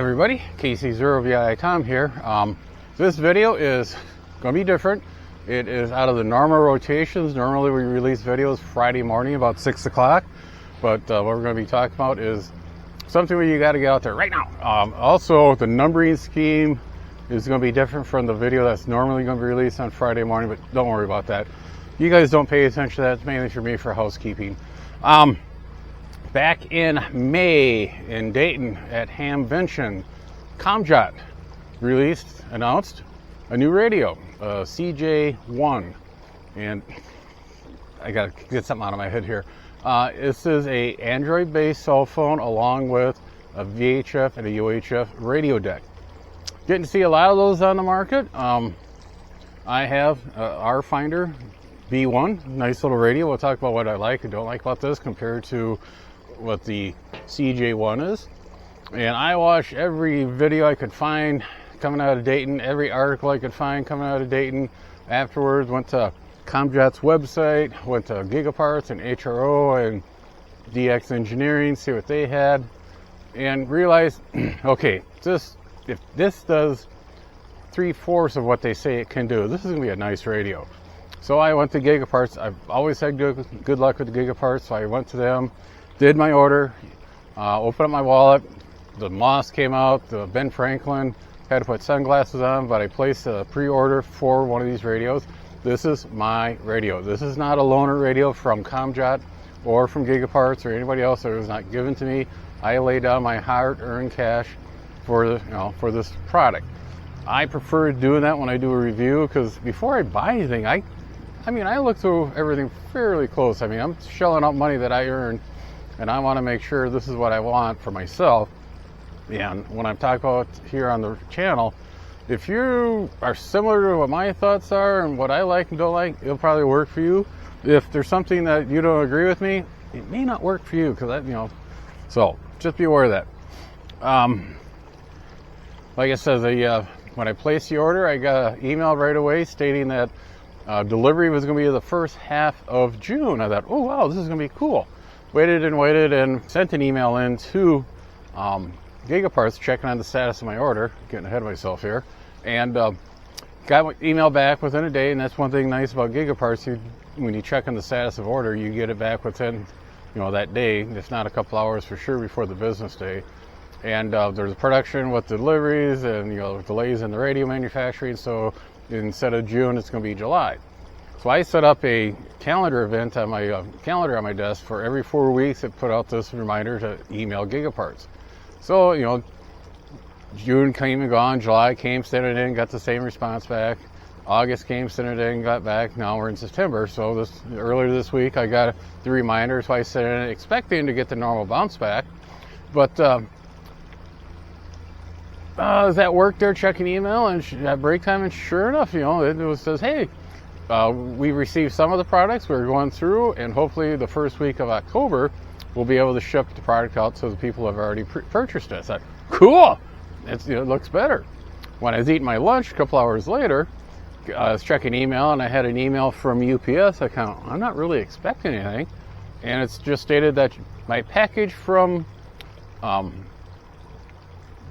everybody, KC0VI Tom here. This video is going to be different. It is out of the normal rotations. Normally we release videos Friday morning about 6 o'clock, but what we're going to be talking about is something where you got to get out there right now. Also, the numbering scheme is going to be different from the video that's normally going to be released on Friday morning, but don't worry about that. You guys don't pay attention to that. It's mainly for me for housekeeping. Back in May in Dayton at Hamvention, ComJot announced a new radio, CJ1, and I gotta get something out of my head here. This is a Android-based cell phone along with a VHF and a UHF radio deck. Getting to see a lot of those on the market. I have our Finder B1, nice little radio. We'll talk about what I like and don't like about this compared to what the CJ1 is. And I watched every video I could find coming out of Dayton, every article I could find coming out of Dayton. Afterwards, went to ComJot's website, went to Gigaparts and HRO and DX Engineering, see what they had, and realized, okay, if this does 3/4 of what they say it can do, this is gonna be a nice radio. So I went to Gigaparts. I've always had good luck with the Gigaparts, so I went to them, did my order, opened up my wallet. The Moss came out, the Ben Franklin, had to put sunglasses on, but I placed a pre-order for one of these radios. This is my radio. This is not a loaner radio from ComJot or from Gigaparts or anybody else. It was not given to me. I laid down my hard-earned cash for this product. I prefer doing that when I do a review, because before I buy anything, I look through everything fairly close. I mean, I'm shelling out money that I earned, and I want to make sure this is what I want for myself. And when I'm talking about here on the channel, if you are similar to what my thoughts are and what I like and don't like, it'll probably work for you. If there's something that you don't agree with me, it may not work for you, because so just be aware of that. Like I said, when I placed the order, I got an email right away stating that delivery was going to be the first half of June. I thought, oh wow, this is going to be cool. Waited and sent an email in to Gigaparts checking on the status of my order, getting ahead of myself here, and got my email back within a day. And that's one thing nice about Gigaparts, when you check on the status of order, you get it back within that day, if not a couple hours for sure before the business day. And there's production with deliveries and delays in the radio manufacturing, so instead of June it's going to be July. So I set up a calendar event on my calendar on my desk for every 4 weeks. It put out this reminder to email Gigaparts. So, June came and gone, July came, sent it in, got the same response back. August came, sent it in, got back. Now we're in September. So earlier this week I got the reminder, so I sent it in expecting to get the normal bounce back. But I was at work there checking email and at break time, and sure enough, it says, hey, we received some of the products. We're going through, and hopefully the first week of October we'll be able to ship the product out so the people have already purchased it. I thought, cool, it looks better. When I was eating my lunch a couple hours later, I was checking email, and I had an email from UPS account. I'm not really expecting anything, and it's just stated that my package from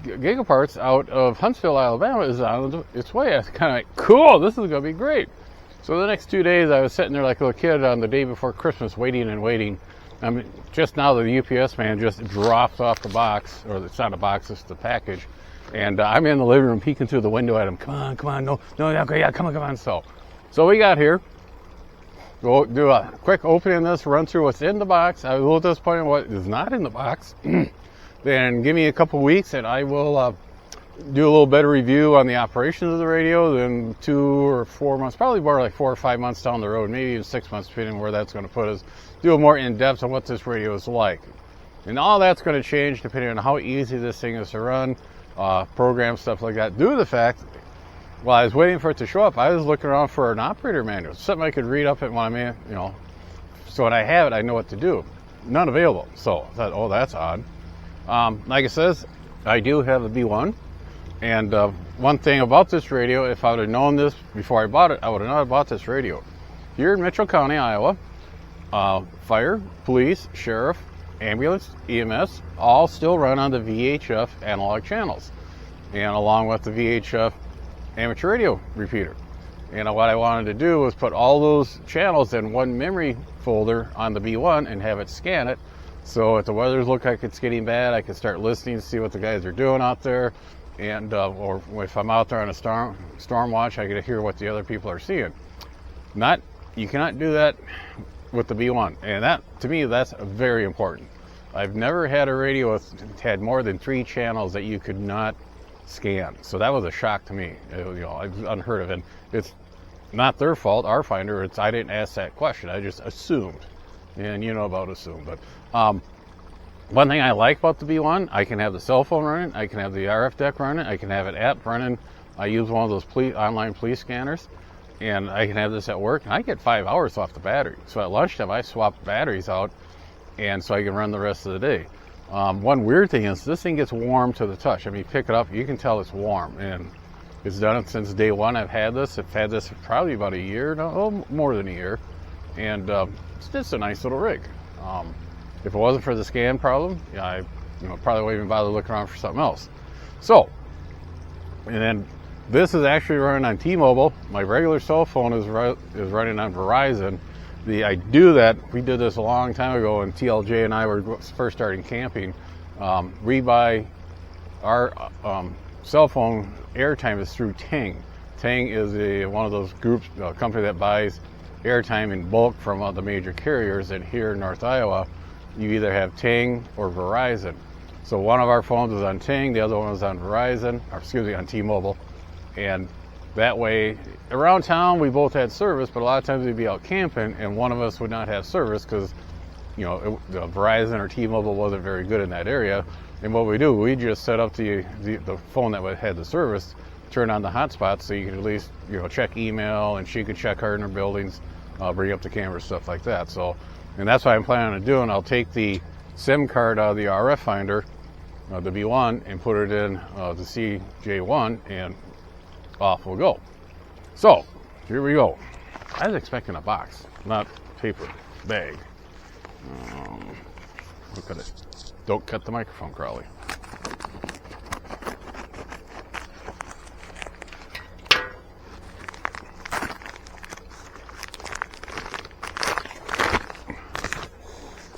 Gigaparts out of Huntsville, Alabama is on its way. I was kind of like, cool, this is going to be great. So the next 2 days I was sitting there like a little kid on the day before Christmas waiting and waiting. Just now the UPS man just dropped off the box, or it's not a box, it's the package. And I'm in the living room peeking through the window at him. Come on, no, okay, yeah, come on. So we got here. We'll do a quick opening of this, run through what's in the box. I was a little disappointed what is not in the box. Then give me a couple weeks and I will do a little better review on the operations of the radio than 2 or 4 months, probably more like 4 or 5 months down the road, maybe even 6 months, depending on where that's going to put us. Do a more in-depth on what this radio is like. And all that's going to change depending on how easy this thing is to run, program, stuff like that. Due to the fact, while I was waiting for it to show up, I was looking around for an operator manual, something I could read up at when I'm in, so when I have it, I know what to do. None available. So I thought, oh, that's odd. Like it says, I do have a B1, and one thing about this radio, if I would have known this before I bought it, I would have not bought this radio. Here in Mitchell County, Iowa, fire, police, sheriff, ambulance, EMS, all still run on the VHF analog channels, and along with the VHF amateur radio repeater. And what I wanted to do was put all those channels in one memory folder on the B1 and have it scan it. So if the weather's look like it's getting bad, I can start listening to see what the guys are doing out there. And or if I'm out there on a storm watch, I get to hear what the other people are seeing. You cannot do that with the B1. And that, to me, that's very important. I've never had a radio that had more than 3 channels that you could not scan. So that was a shock to me. It's unheard of. And it's not their fault, our finder. I didn't ask that question. I just assumed. And you know about assume. But one thing I like about the B1, I can have the cell phone running, I can have the RF deck running, I can have an app running. I use one of those online police scanners, and I can have this at work, and I get 5 hours off the battery. So at lunchtime, I swap batteries out, and so I can run the rest of the day. One weird thing is this thing gets warm to the touch. I mean, pick it up, you can tell it's warm, and it's done it since day one. I've had this for probably about a year now, more than a year, and it's just a nice little rig. If it wasn't for the scan problem, I probably wouldn't even bother looking around for something else. So, and then this is actually running on T-Mobile. My regular cell phone is running on Verizon. I do that. We did this a long time ago when TLJ and I were first starting camping. We buy our cell phone airtime is through Ting. Ting is one of those groups, company that buys airtime in bulk from the major carriers. And here in North Iowa, you either have Ting or Verizon. So one of our phones is on Ting, the other one is on Verizon, or excuse me, on T-Mobile. And that way, around town, we both had service, but a lot of times we'd be out camping, and one of us would not have service because, the Verizon or T-Mobile wasn't very good in that area. And what we do, we just set up the phone that had the service, turn on the hotspot so you can at least, check email, and she could check her in her buildings, bring up the camera, stuff like that. So, and that's what I'm planning on doing. I'll take the SIM card out of the RF finder, the B1, and put it in the CJ1, and off we'll go. So, here we go. I was expecting a box, not paper bag. Look at it. Don't cut the microphone, Crowley.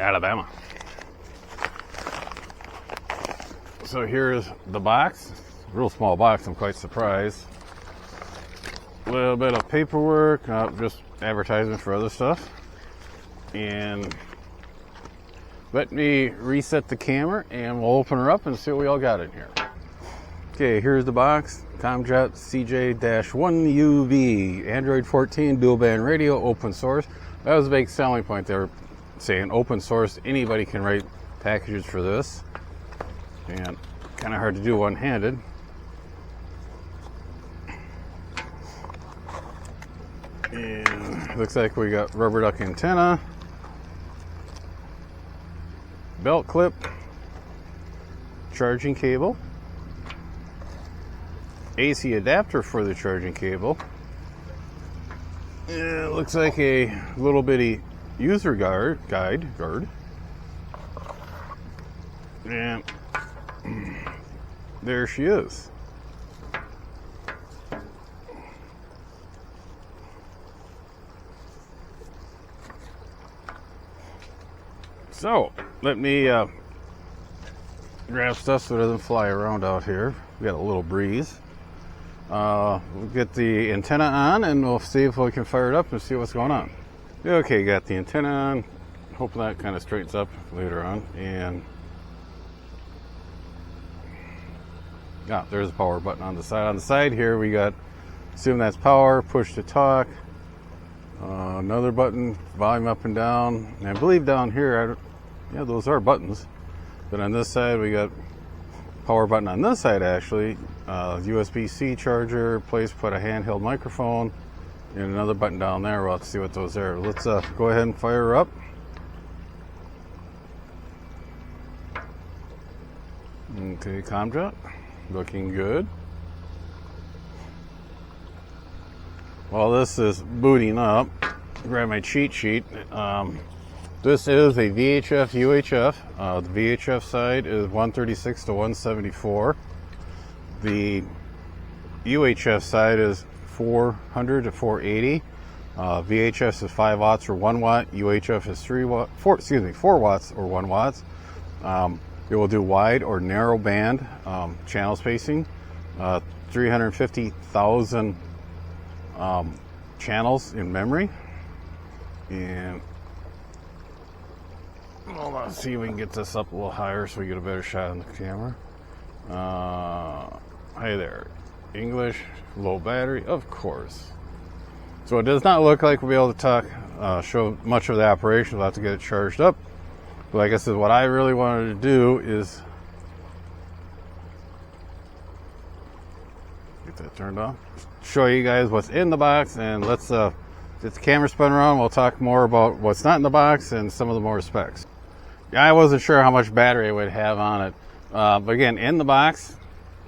Alabama. So here's the box. Real small box, I'm quite surprised. A little bit of paperwork, just advertisement for other stuff. And let me reset the camera and we'll open her up and see what we all got in here. Okay, here's the box. ComJot CJ-1UV, Android 14, dual band radio, open source. That was a big selling point. They were saying open source, anybody can write packages for this. And kind of hard to do one-handed. And looks like we got rubber duck antenna, belt clip, charging cable, AC adapter for the charging cable. It looks like a little bitty user guide. And there she is. So let me grab stuff so it doesn't fly around out here. We got a little breeze. We'll get the antenna on and we'll see if we can fire it up and see what's going on. Okay, got the antenna on. Hopefully that kind of straightens up later on. And there's a power button on the side. On the side here we got, assume that's power, push to talk. Another button, volume up and down. And I believe down here, those are buttons. But on this side we got power button on this side actually. USB-C charger, place put a handheld microphone, and another button down there. We'll have to see what those are. Let's go ahead and fire her up. Okay, ComJot, looking good. While this is booting up, grab my cheat sheet. This is a VHF UHF. The VHF side is 136 to 174. The UHF side is 400 to 480. VHF is 5 watts or 1 watt. UHF is 4 watts or 1 watt. It will do wide or narrow band channel spacing, 350,000 channels in memory. And hold on, see if we can get this up a little higher so we get a better shot on the camera. Hi there. English, low battery, of course. So it does not look like we'll be able to show much of the operation. We'll have to get it charged up. But like I said, what I really wanted to do is get that turned on, show you guys what's in the box, and let's get the camera spun around. We'll talk more about what's not in the box and some of the more specs. Yeah, I wasn't sure how much battery it would have on it. But again, in the box,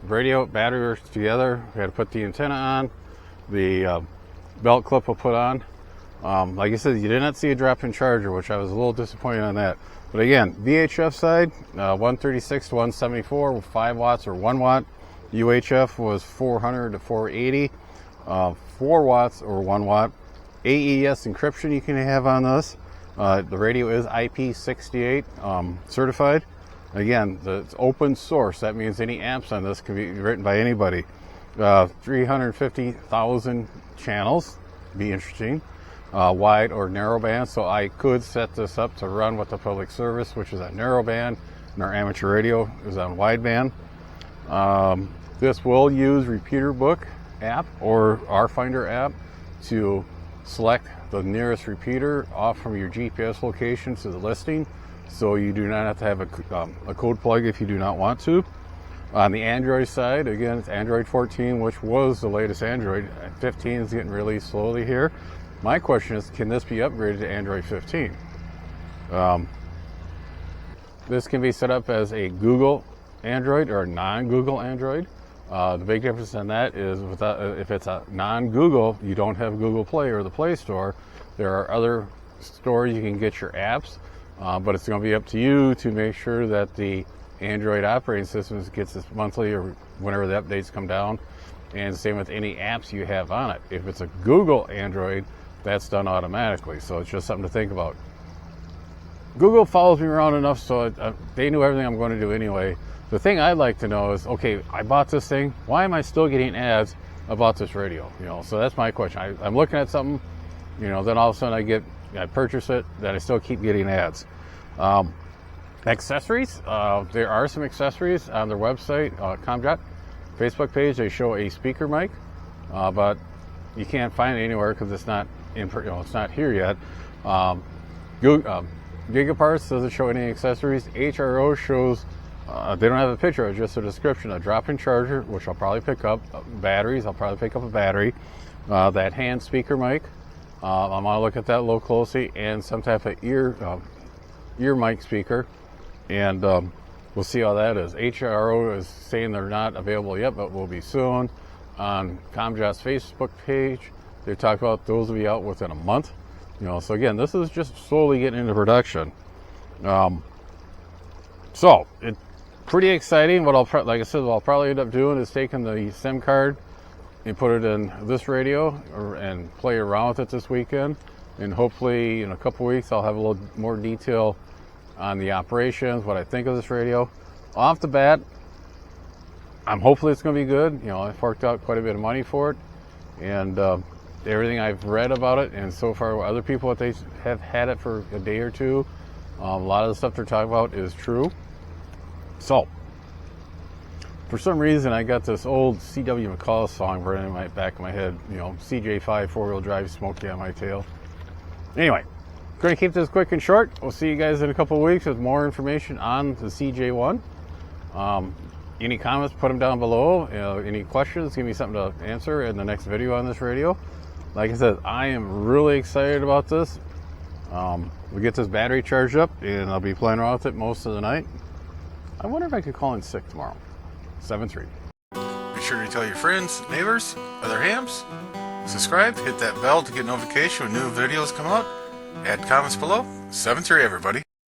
radio, battery works together. We had to put the antenna on. The belt clip will put on. Like I said, you did not see a drop-in charger, which I was a little disappointed on that. But again, VHF side, 136 to 174 with 5 watts or 1 watt. UHF was 400 to 480, 4 watts or 1 watt. AES encryption you can have on this. The radio is IP68 certified. Again, it's open source. That means any apps on this can be written by anybody. 350,000 channels, be interesting. Wide or narrow band, so I could set this up to run with the public service, which is on narrow band, and our amateur radio is on wide band. This will use Repeater Book app or our Finder app to select the nearest repeater off from your GPS location to the listing, so you do not have to have a code plug if you do not want to. On the Android side, again, it's Android 14, which was the latest Android. 15 is getting released slowly here. My question is, can this be upgraded to Android 15? This can be set up as a Google Android or a non-Google Android. The big difference in that is if it's a non-Google, you don't have Google Play or the Play Store. There are other stores you can get your apps, but it's going to be up to you to make sure that the Android operating system gets this monthly or whenever the updates come down, and same with any apps you have on it. If it's a Google Android, that's done automatically, so it's just something to think about. Google follows me around enough so they knew everything I'm going to do anyway. The thing I'd like to know is, okay, I bought this thing, why am I still getting ads about this radio? So that's my question. I'm looking at something, then all of a sudden I purchase it, then I still keep getting ads. Accessories, there are some accessories on their website, ComJot Facebook page. They show a speaker mic, but you can't find it anywhere because it's not it's not here yet. Gigaparts doesn't show any accessories. HRO shows they don't have a picture, it's just a description. A drop-in charger, which I'll probably pick up. Batteries, I'll probably pick up a battery. That hand speaker mic, I'm gonna look at that a little closely, and some type of ear mic speaker, and we'll see how that is. HRO is saying they're not available yet, but will be soon. On ComJot's Facebook page, they talk about those will be out within a month. So again, this is just slowly getting into production. So it's pretty exciting. What I'll probably end up doing is taking the SIM card and put it in this radio and play around with it this weekend. And hopefully in a couple weeks, I'll have a little more detail on the operations, what I think of this radio. Off the bat, hopefully it's going to be good. I forked out quite a bit of money for it, and everything I've read about it, and so far other people that they have had it for a day or two, a lot of the stuff they're talking about is true. So, for some reason, I got this old C.W. McCall song burning in my back of my head. CJ5 four-wheel drive, smoky on my tail. Anyway, going to keep this quick and short. We'll see you guys in a couple of weeks with more information on the CJ1. Any comments, put them down below. Any questions, give me something to answer in the next video on this radio. Like I said, I am really excited about this. We'll get this battery charged up, and I'll be playing around with it most of the night. I wonder if I could call in sick tomorrow. 7-3. Be sure to tell your friends, neighbors, other hams. Subscribe, hit that bell to get notification when new videos come out. Add comments below. 7-3, everybody.